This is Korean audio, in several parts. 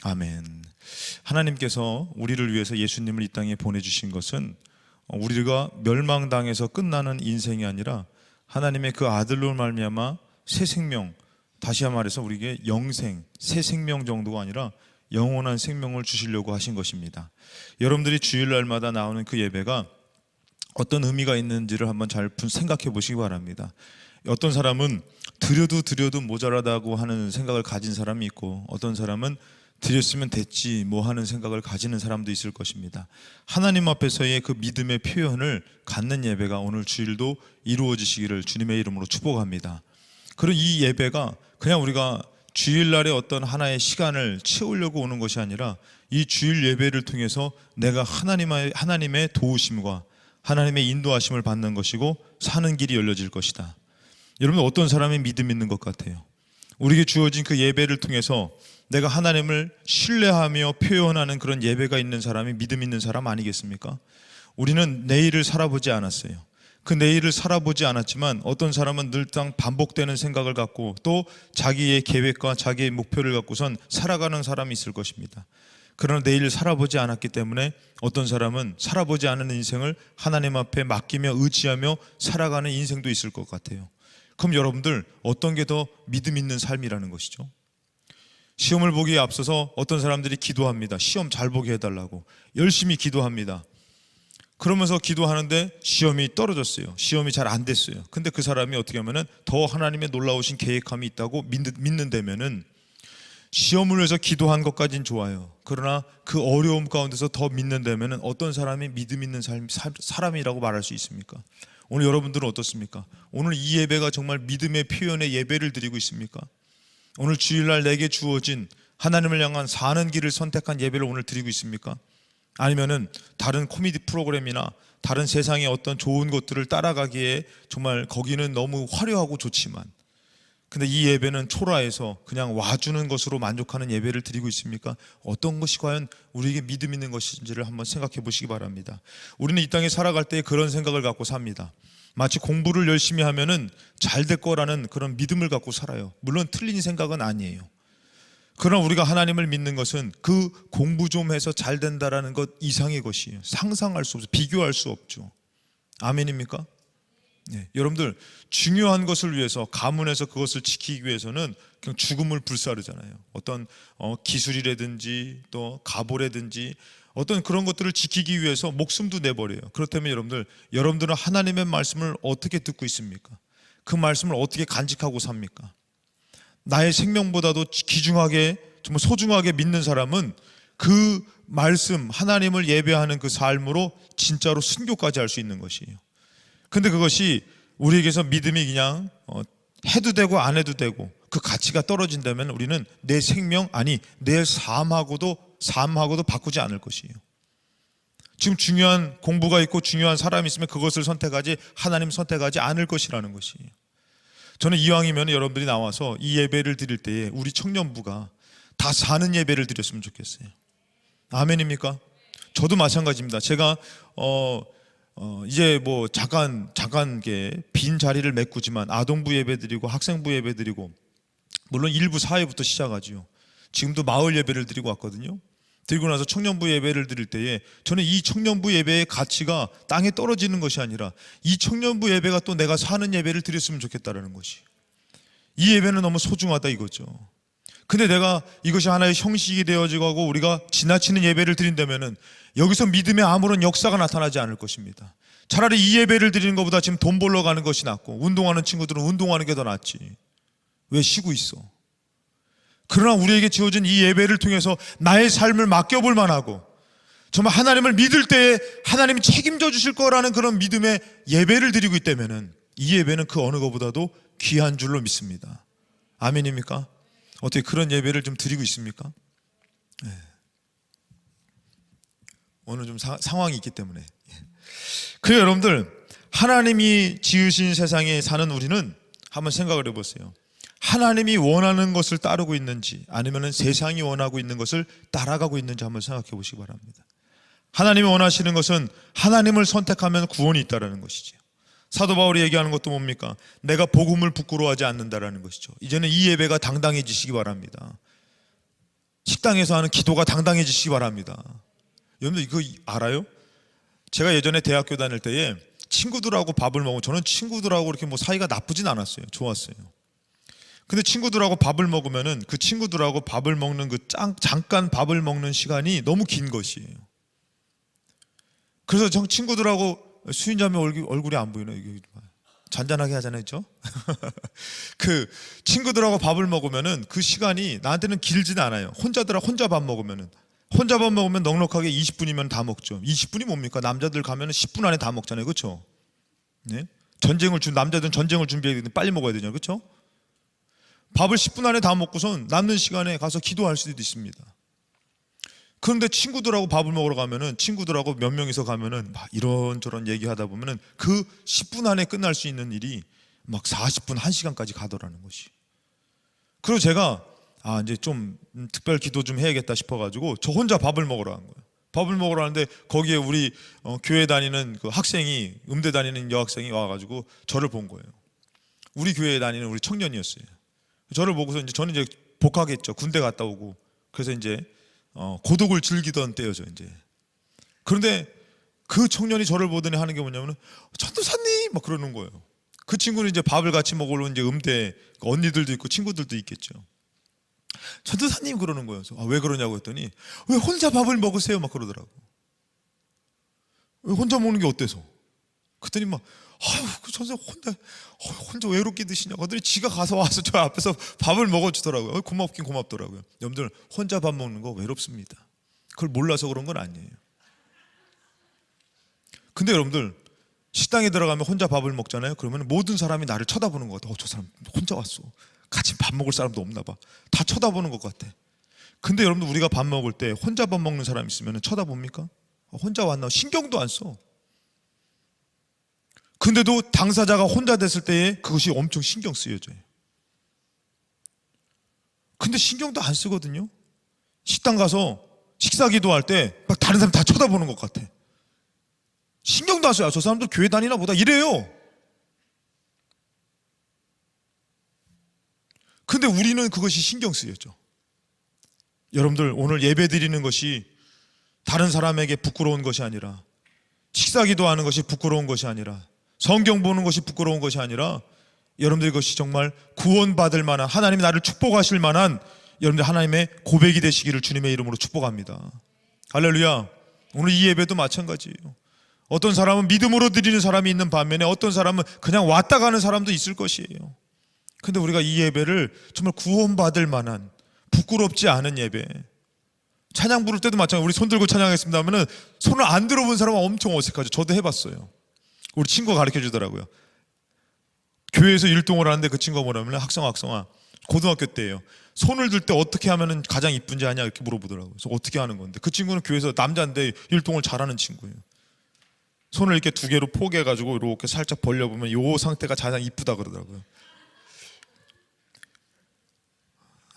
아멘. 하나님께서 우리를 위해서 예수님을 이 땅에 보내주신 것은 우리가 멸망당해서 끝나는 인생이 아니라 하나님의 그 아들로 말미암아 새 생명, 다시 말해서 우리에게 영생, 새 생명 정도가 아니라 영원한 생명을 주시려고 하신 것입니다. 여러분들이 주일날마다 나오는 그 예배가 어떤 의미가 있는지를 한번 잘 생각해 보시기 바랍니다. 어떤 사람은 드려도 모자라다고 하는 생각을 가진 사람이 있고, 어떤 사람은 드렸으면 됐지 뭐 하는 생각을 가지는 사람도 있을 것입니다. 하나님 앞에서의 그 믿음의 표현을 갖는 예배가 오늘 주일도 이루어지시기를 주님의 이름으로 축복합니다. 그리고 이 예배가 그냥 우리가 주일날의 어떤 하나의 시간을 채우려고 오는 것이 아니라 이 주일 예배를 통해서 내가 하나님의 도우심과 하나님의 인도하심을 받는 것이고 사는 길이 열려질 것이다. 여러분, 어떤 사람이 믿음 있는 것 같아요? 우리에게 주어진 그 예배를 통해서 내가 하나님을 신뢰하며 표현하는 그런 예배가 있는 사람이 믿음 있는 사람 아니겠습니까? 우리는 내일을 살아보지 않았어요. 그 내일을 살아보지 않았지만 어떤 사람은 늘상 반복되는 생각을 갖고 또 자기의 계획과 자기의 목표를 갖고선 살아가는 사람이 있을 것입니다. 그러나 내일을 살아보지 않았기 때문에 어떤 사람은 살아보지 않은 인생을 하나님 앞에 맡기며 의지하며 살아가는 인생도 있을 것 같아요. 그럼 여러분들 어떤 게 더 믿음 있는 삶이라는 것이죠? 시험을 보기에 앞서서 어떤 사람들이 기도합니다. 시험 잘 보게 해달라고 열심히 기도합니다. 그러면서 기도하는데 시험이 떨어졌어요. 시험이 잘 안 됐어요. 근데 그 사람이 어떻게 하면은 더 하나님의 놀라우신 계획함이 있다고 믿는다면은 시험을 위해서 기도한 것까진 좋아요. 그러나 그 어려움 가운데서 더 믿는다면은 어떤 사람이 믿음 있는 사람이라고 말할 수 있습니까? 오늘 여러분들은 어떻습니까? 오늘 이 예배가 정말 믿음의 표현의 예배를 드리고 있습니까? 오늘 주일날 내게 주어진 하나님을 향한 사는 길을 선택한 예배를 오늘 드리고 있습니까? 아니면은 다른 코미디 프로그램이나 다른 세상의 어떤 좋은 것들을 따라가기에 정말 거기는 너무 화려하고 좋지만 근데 이 예배는 초라해서 그냥 와주는 것으로 만족하는 예배를 드리고 있습니까? 어떤 것이 과연 우리에게 믿음 있는 것인지를 한번 생각해 보시기 바랍니다. 우리는 이 땅에 살아갈 때 그런 생각을 갖고 삽니다. 마치 공부를 열심히 하면은 잘 될 거라는 그런 믿음을 갖고 살아요. 물론 틀린 생각은 아니에요. 그러나 우리가 하나님을 믿는 것은 그 공부 좀 해서 잘 된다라는 것 이상의 것이에요. 상상할 수 없어요. 비교할 수 없죠. 아멘입니까? 네. 여러분들 중요한 것을 위해서 가문에서 그것을 지키기 위해서는 그냥 죽음을 불사르잖아요. 어떤 기술이라든지 또 가보라든지 어떤 그런 것들을 지키기 위해서 목숨도 내버려요. 그렇다면 여러분들은 하나님의 말씀을 어떻게 듣고 있습니까? 그 말씀을 어떻게 간직하고 삽니까? 나의 생명보다도 귀중하게 정말 소중하게 믿는 사람은 그 말씀 하나님을 예배하는 그 삶으로 진짜로 순교까지 할 수 있는 것이에요. 근데 그것이 우리에게서 믿음이 그냥 해도 되고 안 해도 되고 그 가치가 떨어진다면 우리는 내 생명 아니 내 삶하고도 바꾸지 않을 것이에요. 지금 중요한 공부가 있고 중요한 사람이 있으면 그것을 선택하지 하나님 선택하지 않을 것이라는 것이에요. 저는 이왕이면 여러분들이 나와서 이 예배를 드릴 때에 우리 청년부가 다 사는 예배를 드렸으면 좋겠어요. 아멘입니까? 저도 마찬가지입니다. 제가 이제 뭐 잠깐 빈 자리를 메꾸지만 아동부 예배 드리고 학생부 예배 드리고 물론 일부 사회부터 시작하지요. 지금도 마을 예배를 드리고 왔거든요. 드리고 나서 청년부 예배를 드릴 때에 저는 이 청년부 예배의 가치가 땅에 떨어지는 것이 아니라 이 청년부 예배가 또 내가 사는 예배를 드렸으면 좋겠다라는 것이, 이 예배는 너무 소중하다 이거죠. 근데 내가 이것이 하나의 형식이 되어지고 우리가 지나치는 예배를 드린다면은 여기서 믿음의 아무런 역사가 나타나지 않을 것입니다. 차라리 이 예배를 드리는 것보다 지금 돈 벌러 가는 것이 낫고 운동하는 친구들은 운동하는 게 더 낫지. 왜 쉬고 있어? 그러나 우리에게 주어진 이 예배를 통해서 나의 삶을 맡겨볼 만하고 정말 하나님을 믿을 때에 하나님이 책임져 주실 거라는 그런 믿음의 예배를 드리고 있다면은 이 예배는 그 어느 것보다도 귀한 줄로 믿습니다. 아멘입니까? 어떻게 그런 예배를 좀 드리고 있습니까? 네. 오늘 좀 상황이 있기 때문에. 그래요, 여러분들, 하나님이 지으신 세상에 사는 우리는 한번 생각을 해보세요. 하나님이 원하는 것을 따르고 있는지 아니면 세상이 원하고 있는 것을 따라가고 있는지 한번 생각해 보시기 바랍니다. 하나님이 원하시는 것은 하나님을 선택하면 구원이 있다는 것이죠. 사도 바울이 얘기하는 것도 뭡니까? 내가 복음을 부끄러워하지 않는다라는 것이죠. 이제는 이 예배가 당당해지시기 바랍니다. 식당에서 하는 기도가 당당해지시기 바랍니다. 여러분들 이거 알아요? 제가 예전에 대학교 다닐 때에 친구들하고 밥을 먹으면, 저는 친구들하고 이렇게 뭐 사이가 나쁘진 않았어요. 좋았어요. 근데 친구들하고 밥을 먹으면은 그 친구들하고 밥을 먹는 그 잠깐 밥을 먹는 시간이 너무 긴 것이에요. 그래서 저 친구들하고, 수인자매 얼굴이 안 보이나? 이게 잔잔하게 하잖아요, 그죠? 그 친구들하고 밥을 먹으면은 그 시간이 나한테는 길지는 않아요. 혼자 밥 먹으면은, 혼자 밥 먹으면 넉넉하게 20분이면 다 먹죠. 20분이 뭡니까? 남자들 가면은 10분 안에 다 먹잖아요, 그렇죠? 네? 남자들은 전쟁을 준비해야 되는데 빨리 먹어야 되잖아요, 그렇죠? 밥을 10분 안에 다 먹고선 남는 시간에 가서 기도할 수도 있습니다. 그런데 친구들하고 밥을 먹으러 가면은, 친구들하고 몇 명이서 가면은 막 이런저런 얘기하다 보면은 그 10분 안에 끝날 수 있는 일이 막 40분, 1시간까지 가더라는 것이. 그리고 제가 이제 좀 특별 기도 좀 해야겠다 싶어가지고 저 혼자 밥을 먹으러 간 거예요. 밥을 먹으러 하는데 거기에 우리 교회 다니는 그 학생이, 음대 다니는 여학생이 와가지고 저를 본 거예요. 우리 교회에 다니는 우리 청년이었어요. 저를 보고서 이제 저는 이제 복학했죠. 군대 갔다 오고. 그래서 이제 고독을 즐기던 때였죠, 이제. 그런데 그 청년이 저를 보더니 하는 게 뭐냐면은, 전도사님! 막 그러는 거예요. 그 친구는 이제 밥을 같이 먹으러 이제 음대 언니들도 있고 친구들도 있겠죠. 전도사님! 그러는 거예요. 왜 그러냐고 했더니, 왜 혼자 밥을 먹으세요? 막 그러더라고. 왜 혼자 먹는 게 어때서? 그랬더니 막, 그 전도사 혼자 외롭게 드시냐고 하더니 지가 가서 와서 저 앞에서 밥을 먹어주더라고요. 고맙긴 고맙더라고요. 여러분들, 혼자 밥 먹는 거 외롭습니다. 그걸 몰라서 그런 건 아니에요. 근데 여러분들, 식당에 들어가면 혼자 밥을 먹잖아요. 그러면 모든 사람이 나를 쳐다보는 것 같아. 저 사람 혼자 왔어. 같이 밥 먹을 사람도 없나 봐. 다 쳐다보는 것 같아. 근데 여러분들, 우리가 밥 먹을 때 혼자 밥 먹는 사람 있으면 쳐다봅니까? 혼자 왔나? 신경도 안 써. 근데도 당사자가 혼자 됐을 때에 그것이 엄청 신경 쓰여져요. 근데 신경도 안 쓰거든요. 식당 가서 식사 기도할 때 막 다른 사람 다 쳐다보는 것 같아. 신경도 안 써요. 저 사람들 교회 다니나 보다 이래요. 근데 우리는 그것이 신경 쓰여져. 여러분들, 오늘 예배 드리는 것이 다른 사람에게 부끄러운 것이 아니라, 식사 기도하는 것이 부끄러운 것이 아니라, 성경 보는 것이 부끄러운 것이 아니라, 여러분들 이것이 정말 구원받을 만한, 하나님이 나를 축복하실 만한 여러분들 하나님의 고백이 되시기를 주님의 이름으로 축복합니다. 할렐루야. 오늘 이 예배도 마찬가지예요. 어떤 사람은 믿음으로 드리는 사람이 있는 반면에 어떤 사람은 그냥 왔다 가는 사람도 있을 것이에요. 근데 우리가 이 예배를 정말 구원받을 만한, 부끄럽지 않은 예배, 찬양 부를 때도 마찬가지로 우리 손 들고 찬양했습니다 하면은 손을 안 들어본 사람은 엄청 어색하죠. 저도 해봤어요. 우리 친구가 가르쳐 주더라고요. 교회에서 율동을 하는데 그 친구가 뭐라면, 학성아 고등학교 때예요. 손을 들 때 어떻게 하면 가장 이쁜지 아냐 이렇게 물어보더라고요. 그래서 어떻게 하는 건데, 그 친구는 교회에서 남자인데 율동을 잘하는 친구예요. 손을 이렇게 두 개로 포개가지고 이렇게 살짝 벌려보면 이 상태가 가장 이쁘다 그러더라고요.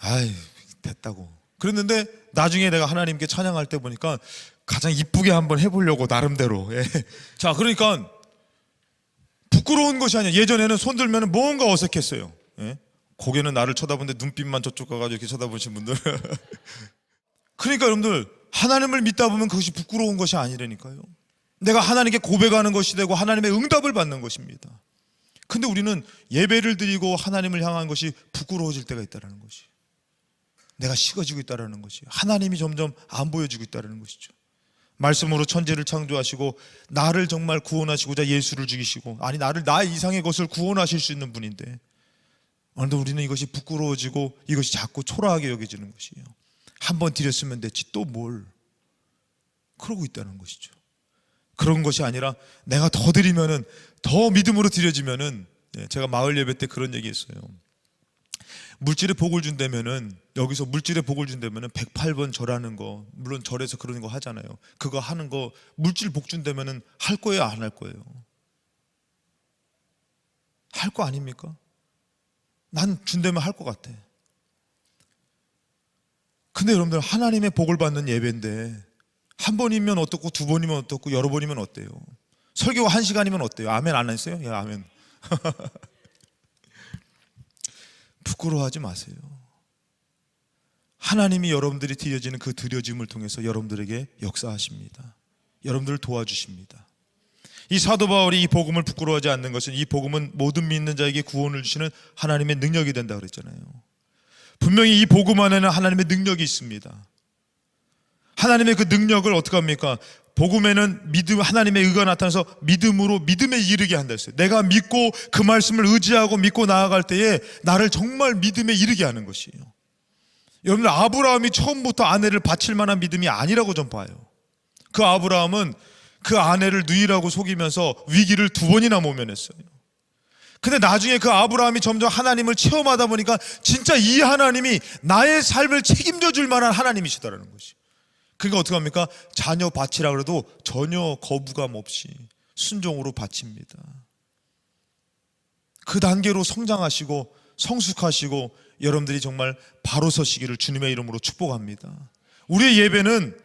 아이, 됐다고. 그랬는데 나중에 내가 하나님께 찬양할 때 보니까 가장 이쁘게 한번 해보려고 나름대로. 예. 자, 그러니까 부끄러운 것이 아니야. 예전에는 손 들면 뭔가 어색했어요. 예? 고개는 나를 쳐다보는데 눈빛만 저쪽 가가지고 이렇게 쳐다보신 분들. 그러니까 여러분들, 하나님을 믿다 보면 그것이 부끄러운 것이 아니라니까요. 내가 하나님께 고백하는 것이 되고 하나님의 응답을 받는 것입니다. 근데 우리는 예배를 드리고 하나님을 향한 것이 부끄러워질 때가 있다는 것이, 내가 식어지고 있다는 것이, 하나님이 점점 안 보여지고 있다는 것이죠. 말씀으로 천지를 창조하시고 나를 정말 구원하시고자 예수를 죽이시고, 아니 나를 나 이상의 것을 구원하실 수 있는 분인데, 오늘도 우리는 이것이 부끄러워지고 이것이 자꾸 초라하게 여겨지는 것이에요. 한번 드렸으면 됐지 또 뭘, 그러고 있다는 것이죠. 그런 것이 아니라 내가 더 드리면은, 더 믿음으로 드려지면은, 제가 마을 예배 때 그런 얘기 했어요. 물질의 복을 준다면은, 여기서 물질의 복을 준다면은 108번 절하는 거, 물론 절에서 그런 거 하잖아요. 그거 하는 거 물질 복 준다면은 할 거예요, 안 할 거예요? 할 거 아닙니까? 난 준다면 할 것 같아. 근데 여러분들, 하나님의 복을 받는 예배인데 한 번이면 어떻고, 두 번이면 어떻고, 여러 번이면 어때요? 설교가 1시간이면 어때요? 아멘 안 했어요? 예, 아멘. 부끄러워하지 마세요. 하나님이 여러분들이 드려지는 그 드려짐을 통해서 여러분들에게 역사하십니다. 여러분들을 도와주십니다. 이 사도 바울이 이 복음을 부끄러워하지 않는 것은 이 복음은 모든 믿는 자에게 구원을 주시는 하나님의 능력이 된다 그랬잖아요. 분명히 이 복음 안에는 하나님의 능력이 있습니다. 하나님의 그 능력을 어떻게 합니까? 복음에는 믿음, 하나님의 의가 나타나서 믿음으로 믿음에 이르게 한다 했어요. 내가 믿고 그 말씀을 의지하고 믿고 나아갈 때에 나를 정말 믿음에 이르게 하는 것이에요. 여러분들, 아브라함이 처음부터 아내를 바칠 만한 믿음이 아니라고 좀 봐요. 그 아브라함은 그 아내를 누이라고 속이면서 위기를 2번이나 모면했어요. 근데 나중에 그 아브라함이 점점 하나님을 체험하다 보니까 진짜 이 하나님이 나의 삶을 책임져 줄 만한 하나님이시다라는 것이. 그러니까 어떻게 합니까? 자녀 바치라 그래도 전혀 거부감 없이 순종으로 바칩니다. 그 단계로 성장하시고 성숙하시고 여러분들이 정말 바로 서시기를 주님의 이름으로 축복합니다. 우리의 예배는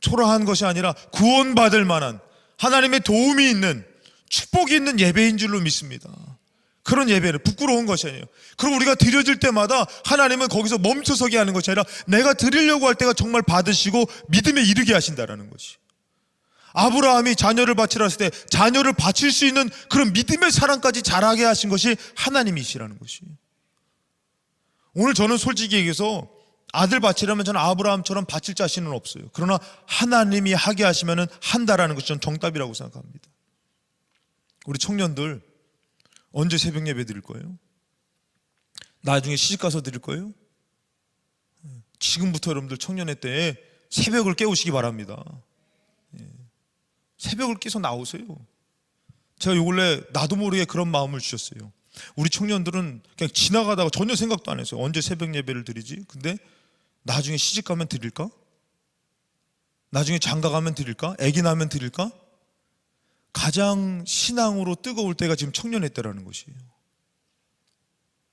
초라한 것이 아니라 구원받을 만한 하나님의 도움이 있는 축복이 있는 예배인 줄로 믿습니다. 그런 예배를 부끄러운 것이 아니에요. 그럼 우리가 드려질 때마다 하나님은 거기서 멈춰서게 하는 것이 아니라 내가 드리려고 할 때가 정말 받으시고 믿음에 이르게 하신다라는 것이. 아브라함이 자녀를 바치라 했을 때 자녀를 바칠 수 있는 그런 믿음의 사랑까지 자라게 하신 것이 하나님이시라는 것이. 오늘 저는 솔직히 얘기해서 아들 바치려면 저는 아브라함처럼 바칠 자신은 없어요. 그러나 하나님이 하게 하시면 한다라는 것이 저는 정답이라고 생각합니다. 우리 청년들 언제 새벽 예배 드릴 거예요? 나중에 시집가서 드릴 거예요? 지금부터 여러분들 청년회 때에 새벽을 깨우시기 바랍니다. 새벽을 깨서 나오세요. 제가 요 근래 나도 모르게 그런 마음을 주셨어요. 우리 청년들은 그냥 지나가다가 전혀 생각도 안 했어요. 언제 새벽 예배를 드리지? 근데 나중에 시집 가면 드릴까? 나중에 장가 가면 드릴까? 아기 낳으면 드릴까? 가장 신앙으로 뜨거울 때가 지금 청년회 때라는 것이에요.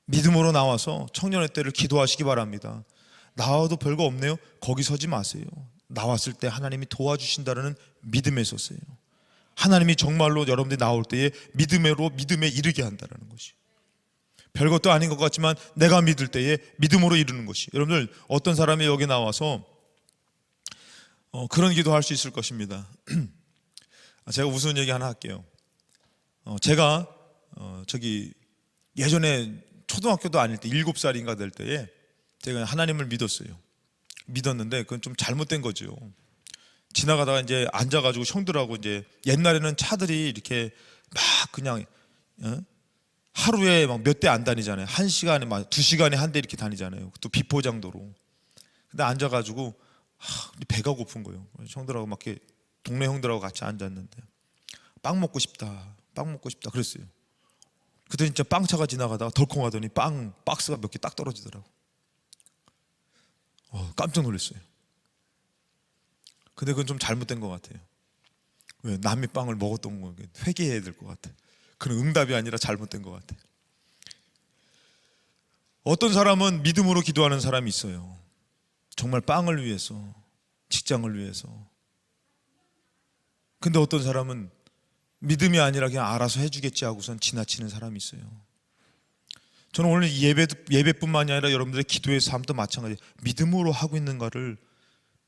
믿음으로 나와서 청년회 때를 기도하시기 바랍니다. 나와도 별거 없네요. 거기 서지 마세요. 나왔을 때 하나님이 도와주신다는 믿음에 서세요. 하나님이 정말로 여러분들이 나올 때에 믿음에 이르게 한다는 것이. 별것도 아닌 것 같지만 내가 믿을 때에 믿음으로 이루는 것이. 여러분들, 어떤 사람이 여기 나와서 그런 기도할 수 있을 것입니다. 제가 우스운 얘기 하나 할게요. 제가 예전에 초등학교도 아닐 때 7살인가 될 때에 제가 하나님을 믿었어요. 믿었는데 그건 좀 잘못된 거죠. 지나가다가 이제 앉아가지고 형들하고 이제 옛날에는 차들이 이렇게 막 그냥 하루에 막 몇 대 안 다니잖아요. 1시간에 막 2시간에 한 대 이렇게 다니잖아요. 또 비포장도로. 근데 앉아가지고 배가 고픈 거예요. 형들하고 막 이렇게 동네 형들하고 같이 앉았는데 빵 먹고 싶다 그랬어요. 그때 진짜 빵차가 지나가다가 덜컹하더니 빵 박스가 몇 개 딱 떨어지더라고. 깜짝 놀랐어요. 근데 그건 좀 잘못된 것 같아요. 왜? 남의 빵을 먹었던 거 회개해야 될 것 같아. 그런 응답이 아니라 잘못된 것 같아. 어떤 사람은 믿음으로 기도하는 사람이 있어요. 정말 빵을 위해서, 직장을 위해서. 근데 어떤 사람은 믿음이 아니라 그냥 알아서 해주겠지 하고선 지나치는 사람이 있어요. 저는 오늘 이 예배뿐만이 아니라 여러분들의 기도의 삶도 마찬가지예요. 믿음으로 하고 있는가를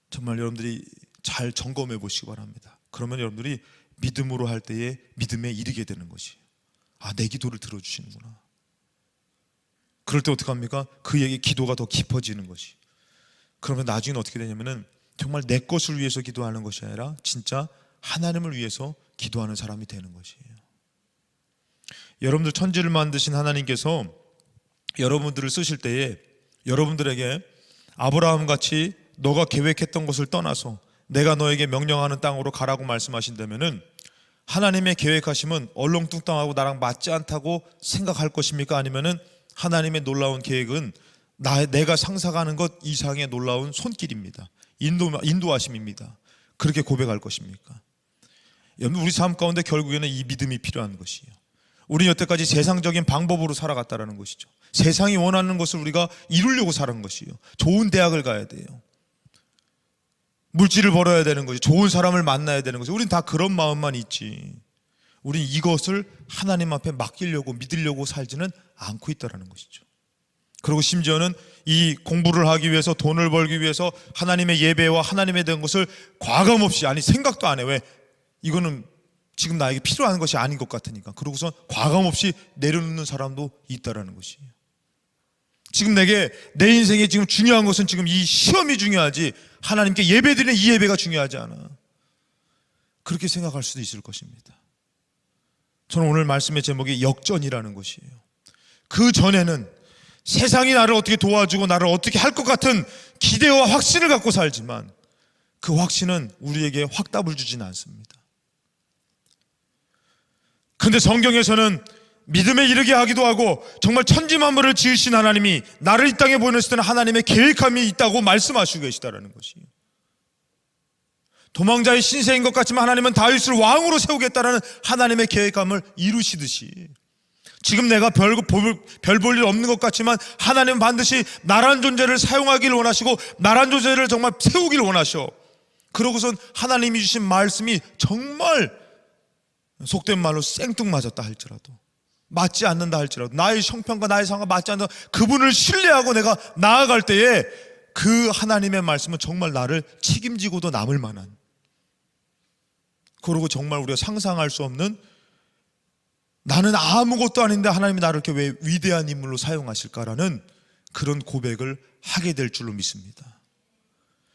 정말 여러분들이 잘 점검해 보시기 바랍니다. 그러면 여러분들이 믿음으로 할 때에 믿음에 이르게 되는 것이에요. 내 기도를 들어주시는구나. 그럴 때 어떻게 합니까? 그에게 기도가 더 깊어지는 것이. 그러면 나중에는 어떻게 되냐면은 정말 내 것을 위해서 기도하는 것이 아니라 진짜 하나님을 위해서 기도하는 사람이 되는 것이에요. 여러분들 천지를 만드신 하나님께서 여러분들을 쓰실 때에 여러분들에게 아브라함같이 너가 계획했던 것을 떠나서 내가 너에게 명령하는 땅으로 가라고 말씀하신다면은 하나님의 계획하심은 얼렁뚱땅하고 나랑 맞지 않다고 생각할 것입니까? 아니면은 하나님의 놀라운 계획은 내가 상상하는 것 이상의 놀라운 손길입니다. 인도하심입니다. 그렇게 고백할 것입니까? 여러분, 우리 삶 가운데 결국에는 이 믿음이 필요한 것이에요. 우리는 여태까지 세상적인 방법으로 살아갔다라는 것이죠. 세상이 원하는 것을 우리가 이루려고 살은 것이에요. 좋은 대학을 가야 돼요. 물질을 벌어야 되는 거지. 좋은 사람을 만나야 되는 거지. 우린 다 그런 마음만 있지. 우린 이것을 하나님 앞에 맡기려고 믿으려고 살지는 않고 있다는 것이죠. 그리고 심지어는 이 공부를 하기 위해서, 돈을 벌기 위해서 하나님의 예배와 하나님에 대한 것을 과감없이, 아니 생각도 안 해. 왜? 이거는 지금 나에게 필요한 것이 아닌 것 같으니까. 그러고서 과감없이 내려놓는 사람도 있다라는 것이에요. 지금 내게, 내 인생에 지금 중요한 것은 지금 이 시험이 중요하지, 하나님께 예배드리는 이 예배가 중요하지 않아. 그렇게 생각할 수도 있을 것입니다. 저는 오늘 말씀의 제목이 역전이라는 것이에요. 그 전에는 세상이 나를 어떻게 도와주고 나를 어떻게 할 것 같은 기대와 확신을 갖고 살지만, 그 확신은 우리에게 확답을 주지는 않습니다. 그런데 성경에서는 믿음에 이르게 하기도 하고, 정말 천지만물을 지으신 하나님이 나를 이 땅에 보냈을 때는 하나님의 계획함이 있다고 말씀하시고 계시다라는 것이에요. 도망자의 신세인 것 같지만 하나님은 다윗을 왕으로 세우겠다라는 하나님의 계획함을 이루시듯이, 지금 내가 별 볼 일 없는 것 같지만 하나님은 반드시 나란 존재를 사용하기를 원하시고, 나란 존재를 정말 세우기를 원하셔. 그러고선 하나님이 주신 말씀이 정말 속된 말로 생뚱맞았다 할지라도, 맞지 않는다 할지라도, 나의 형편과 나의 상황과 맞지 않는다, 그분을 신뢰하고 내가 나아갈 때에 그 하나님의 말씀은 정말 나를 책임지고도 남을 만한, 그리고 정말 우리가 상상할 수 없는, 나는 아무것도 아닌데 하나님이 나를 이렇게 왜 위대한 인물로 사용하실까라는 그런 고백을 하게 될 줄로 믿습니다.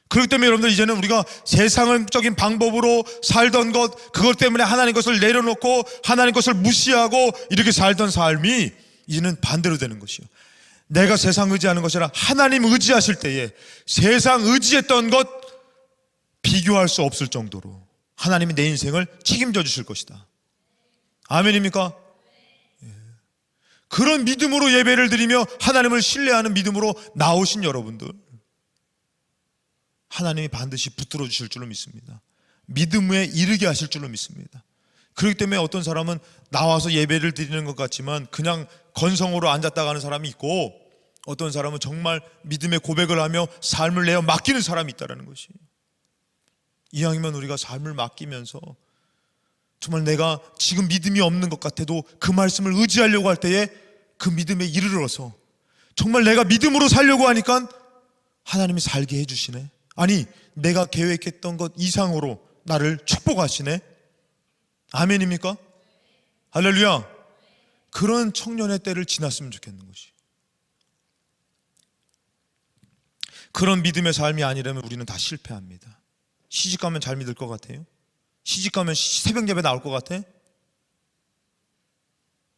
그렇기 때문에 여러분들, 이제는 우리가 세상적인 방법으로 살던 것, 그것 때문에 하나님 것을 내려놓고 하나님 것을 무시하고 이렇게 살던 삶이 이제는 반대로 되는 것이요, 내가 세상 의지하는 것이 아니라 하나님 의지하실 때에 세상 의지했던 것 비교할 수 없을 정도로 하나님이 내 인생을 책임져 주실 것이다. 아멘입니까? 그런 믿음으로 예배를 드리며 하나님을 신뢰하는 믿음으로 나오신 여러분들, 하나님이 반드시 붙들어 주실 줄로 믿습니다. 믿음에 이르게 하실 줄로 믿습니다. 그렇기 때문에 어떤 사람은 나와서 예배를 드리는 것 같지만 그냥 건성으로 앉았다 가는 사람이 있고, 어떤 사람은 정말 믿음의 고백을 하며 삶을 내어 맡기는 사람이 있다는 것이, 이왕이면 우리가 삶을 맡기면서 정말 내가 지금 믿음이 없는 것 같아도 그 말씀을 의지하려고 할 때에 그 믿음에 이르러서 정말 내가 믿음으로 살려고 하니까 하나님이 살게 해주시네, 아니 내가 계획했던 것 이상으로 나를 축복하시네. 아멘입니까? 할렐루야. 그런 청년의 때를 지났으면 좋겠는 것이, 그런 믿음의 삶이 아니라면 우리는 다 실패합니다. 시집가면 잘 믿을 것 같아요? 시집가면 새벽 예배 나올 것 같아?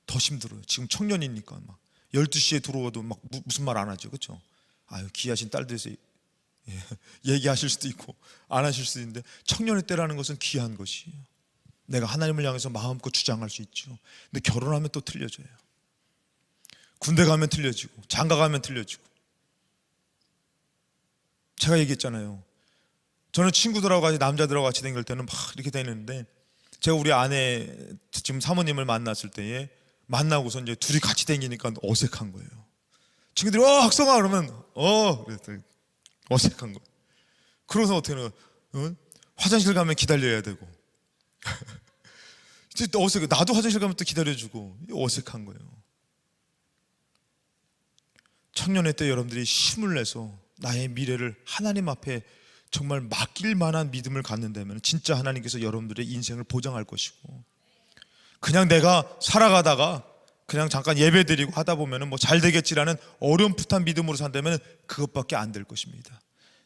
더 힘들어요. 지금 청년이니까 막 12시에 들어와도 막 무슨 말 안 하죠, 그렇죠? 아유, 귀하신 딸들에서 얘기하실 수도 있고 안 하실 수도 있는데, 청년의 때라는 것은 귀한 것이에요. 내가 하나님을 향해서 마음껏 주장할 수 있죠. 근데 결혼하면 또 틀려져요. 군대 가면 틀려지고, 장가 가면 틀려지고. 제가 얘기했잖아요. 저는 친구들하고 같이, 남자들하고 같이 다닐 때는 막 이렇게 다니는데, 제가 우리 아내 지금 사모님을 만났을 때에, 만나고서 이제 둘이 같이 다니니까 어색한 거예요. 친구들이 학성아 그러면 그랬더니 어색한 거예요. 그래서 어떻게 해요? 화장실 가면 기다려야 되고 이제 또 어색해. 나도 화장실 가면 또 기다려주고, 어색한 거예요. 청년의 때 여러분들이 힘을 내서 나의 미래를 하나님 앞에 정말 맡길 만한 믿음을 갖는다면 진짜 하나님께서 여러분들의 인생을 보장할 것이고, 그냥 내가 살아가다가 그냥 잠깐 예배드리고 하다 보면 뭐 잘 되겠지라는 어렴풋한 믿음으로 산다면 그것밖에 안 될 것입니다.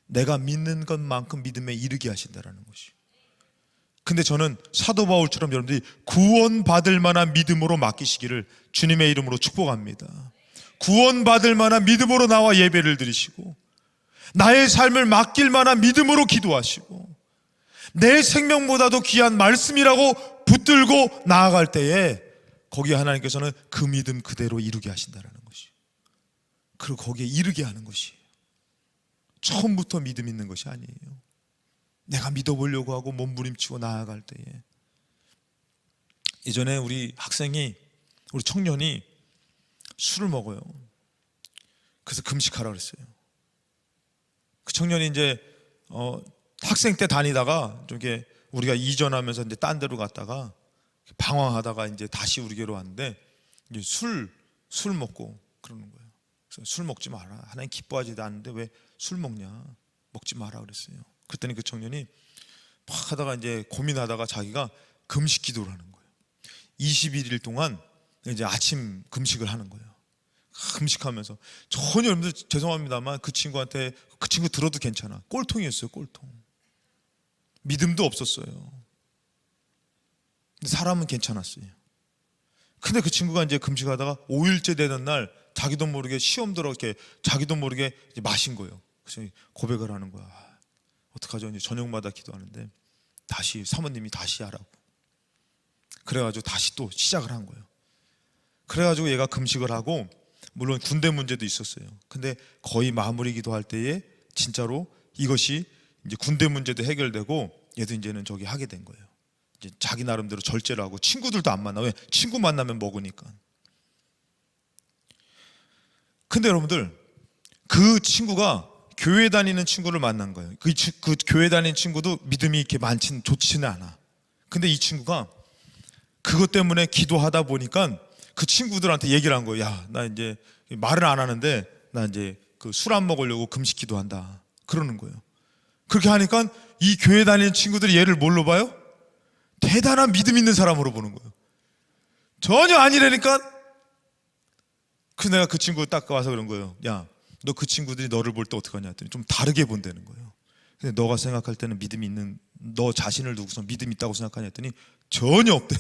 내가 믿는 것만큼 믿음에 이르게 하신다라는 것이. 근데 저는 사도 바울처럼 여러분들이 구원받을 만한 믿음으로 맡기시기를 주님의 이름으로 축복합니다. 구원받을 만한 믿음으로 나와 예배를 드리시고, 나의 삶을 맡길 만한 믿음으로 기도하시고, 내 생명보다도 귀한 말씀이라고 붙들고 나아갈 때에 거기에 하나님께서는 그 믿음 그대로 이루게 하신다는 것이, 그리고 거기에 이르게 하는 것이 처음부터 믿음 있는 것이 아니에요. 내가 믿어보려고 하고 몸부림치고 나아갈 때에. 예전에 우리 청년이 술을 먹어요. 그래서 금식하라 그랬어요. 그 청년이 이제 학생 때 다니다가 좀 이렇게 우리가 이전하면서 이제 딴 데로 갔다가 방황하다가 이제 다시 우리게로 왔는데, 이제 술 먹고 그러는 거예요. 그래서 술 먹지 마라. 하나님 기뻐하지도 않는데 왜 술 먹냐? 먹지 마라 그랬어요. 그랬더니 그 청년이 막 하다가 이제 고민하다가 자기가 금식 기도를 하는 거예요. 21일 동안 이제 아침 금식을 하는 거예요. 금식하면서 전혀, 여러분들 죄송합니다만 그 친구한테, 그 친구 들어도 괜찮아, 꼴통이었어요. 꼴통. 믿음도 없었어요. 근데 사람은 괜찮았어요. 근데 그 친구가 이제 금식하다가 5일째 되는 날 자기도 모르게 시험 들어 이렇게 자기도 모르게 이제 마신 거예요. 그래서 고백을 하는 거야. 어떡하죠? 이제 저녁마다 기도하는데 다시 사모님이 다시 하라고. 그래가지고 다시 또 시작을 한 거예요. 그래가지고 얘가 금식을 하고, 물론 군대 문제도 있었어요. 근데 거의 마무리 기도할 때에 진짜로 이것이 이제 군대 문제도 해결되고 얘도 이제는 저기 하게 된 거예요. 이제 자기 나름대로 절제를 하고 친구들도 안 만나. 왜? 친구 만나면 먹으니까. 근데 여러분들, 그 친구가 교회 다니는 친구를 만난 거예요. 그 교회 다니는 친구도 믿음이 이렇게 좋지는 않아. 근데 이 친구가 그것 때문에 기도하다 보니까 그 친구들한테 얘기를 한 거예요. 야, 나 이제 말을 안 하는데 나 이제 그 술 안 먹으려고 금식 기도한다. 그러는 거예요. 그렇게 하니까 이 교회 다니는 친구들이 얘를 뭘로 봐요? 대단한 믿음 있는 사람으로 보는 거예요. 전혀 아니라니까. 그래서 내가 그 친구 딱 와서 그런 거예요. 야, 너 그 친구들이 너를 볼 때 어떡하냐 했더니 좀 다르게 본다는 거예요. 근데 너가 생각할 때는 믿음이 있는, 너 자신을 두고서 믿음 있다고 생각하냐 했더니 전혀 없대.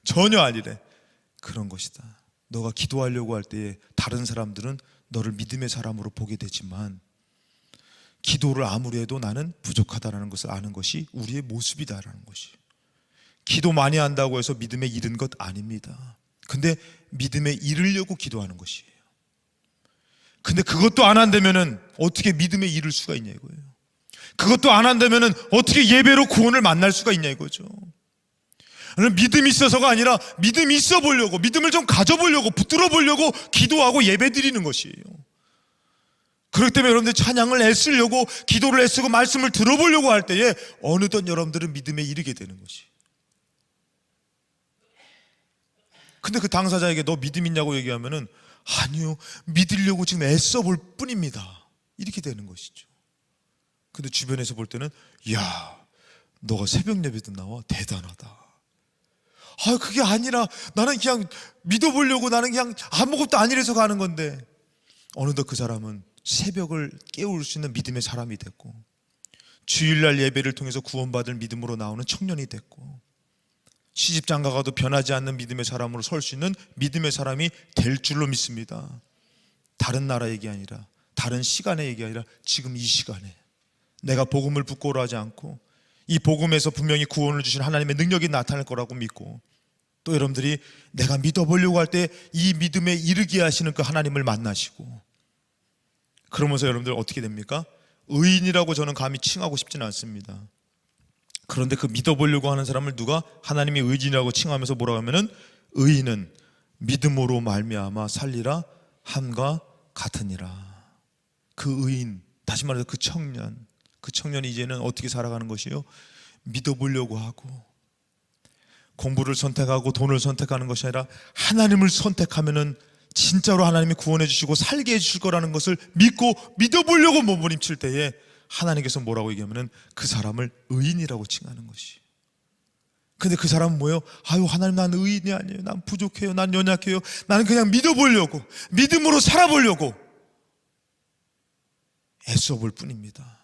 전혀 아니래. 그런 것이다. 너가 기도하려고 할 때에 다른 사람들은 너를 믿음의 사람으로 보게 되지만 기도를 아무리 해도 나는 부족하다는 것을 아는 것이 우리의 모습이다라는 것이. 기도 많이 한다고 해서 믿음에 이른 것 아닙니다. 근데 믿음에 이르려고 기도하는 것이에요. 근데 그것도 안 한다면은 어떻게 믿음에 이를 수가 있냐 이거예요. 그것도 안 한다면은 어떻게 예배로 구원을 만날 수가 있냐 이거죠. 믿음이 있어서가 아니라 믿음이 있어 보려고, 믿음을 좀 가져보려고, 붙들어 보려고 기도하고 예배 드리는 것이에요. 그렇기 때문에 여러분들 찬양을 애쓰려고, 기도를 애쓰고 말씀을 들어보려고 할 때에 어느덧 여러분들은 믿음에 이르게 되는 것이. 근데 그 당사자에게 너 믿음 있냐고 얘기하면은 아니요, 믿으려고 지금 애써 볼 뿐입니다, 이렇게 되는 것이죠. 근데 주변에서 볼 때는 야, 너가 새벽 예배도 나와? 대단하다. 아, 그게 아니라 나는 그냥 믿어보려고, 나는 그냥 아무것도 아니라서 가는 건데. 어느덧 그 사람은 새벽을 깨울 수 있는 믿음의 사람이 됐고, 주일날 예배를 통해서 구원받을 믿음으로 나오는 청년이 됐고, 시집장가 가도 변하지 않는 믿음의 사람으로 설 수 있는 믿음의 사람이 될 줄로 믿습니다. 다른 나라 얘기 아니라, 다른 시간의 얘기 아니라 지금 이 시간에 내가 복음을 부끄러워하지 않고 이 복음에서 분명히 구원을 주신 하나님의 능력이 나타날 거라고 믿고, 또 여러분들이 내가 믿어보려고 할 때 이 믿음에 이르게 하시는 그 하나님을 만나시고, 그러면서 여러분들 어떻게 됩니까? 의인이라고 저는 감히 칭하고 싶지는 않습니다. 그런데 그 믿어보려고 하는 사람을 누가 하나님이 의인이라고 칭하면서 뭐라고 하면은 의인은 믿음으로 말미암아 살리라 함과 같으니라. 그 의인, 다시 말해서 그 청년이 이제는 어떻게 살아가는 것이요? 믿어보려고 하고, 공부를 선택하고 돈을 선택하는 것이 아니라 하나님을 선택하면은 진짜로 하나님이 구원해 주시고 살게 해 주실 거라는 것을 믿고 믿어보려고 몸부림칠 때에 하나님께서 뭐라고 얘기하면은 그 사람을 의인이라고 칭하는 것이. 근데 그 사람은 뭐예요? 아유, 하나님, 난 의인이 아니에요. 난 부족해요. 난 연약해요. 나는 그냥 믿어보려고, 믿음으로 살아보려고 애써 볼 뿐입니다.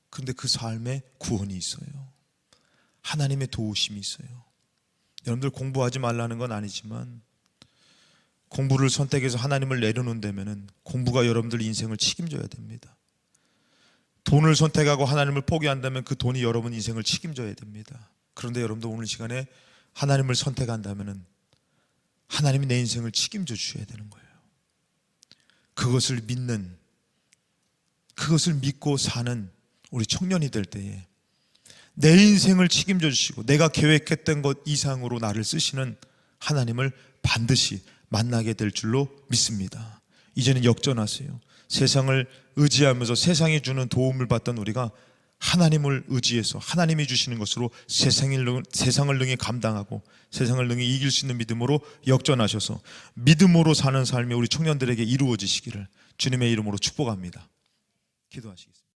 근데 그 삶에 구원이 있어요. 하나님의 도우심이 있어요. 여러분들 공부하지 말라는 건 아니지만, 공부를 선택해서 하나님을 내려놓는다면 공부가 여러분들 인생을 책임져야 됩니다. 돈을 선택하고 하나님을 포기한다면 그 돈이 여러분 인생을 책임져야 됩니다. 그런데 여러분들 오늘 시간에 하나님을 선택한다면 하나님이 내 인생을 책임져 주셔야 되는 거예요. 그것을 믿고 사는 우리 청년이 될 때에 내 인생을 책임져 주시고 내가 계획했던 것 이상으로 나를 쓰시는 하나님을 반드시 만나게 될 줄로 믿습니다. 이제는 역전하세요. 세상을 의지하면서 세상이 주는 도움을 받던 우리가 하나님을 의지해서 하나님이 주시는 것으로 세상을 능히 감당하고 세상을 능히 이길 수 있는 믿음으로 역전하셔서 믿음으로 사는 삶이 우리 청년들에게 이루어지시기를 주님의 이름으로 축복합니다. 기도하시겠습니다.